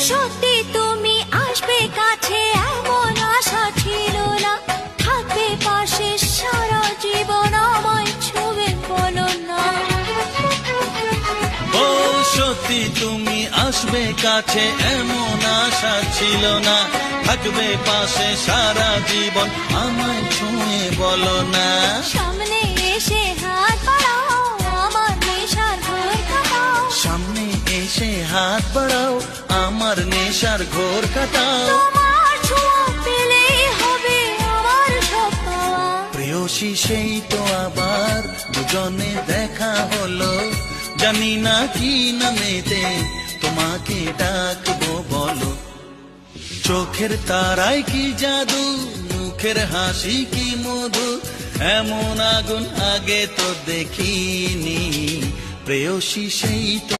সত্যি তুমি আসবে কাছে এমন আশা ছিল না, থাকবে পাশে সারা জীবন আমায় ছুঁবে বলো না। ও সত্যি তুমি আসবে কাছে এমন আশা ছিল না, থাকবে পাশে সারা জীবন আমায় ছুঁয়ে বলো না। সামনে এসে হাত বাড়াও আমার নেশার ঘোর কাটাও, সামনে এসে হাত বাড়াও আমার নেশার ঘোর কাটাও। তোমার ছোঁয়া পেলেই হবে আমার সব পাওয়া। প্রেয়সী সেই তো আবার দুজনে দেখা হলো, জানি না কি নামেতে তোমাকে ডাকবো বলো। চোখের তারায় কি জাদু, মুখের হাসি কি মধু, এমন আগুন আগে তো দেখিনি। প্রেয়সী সেই তো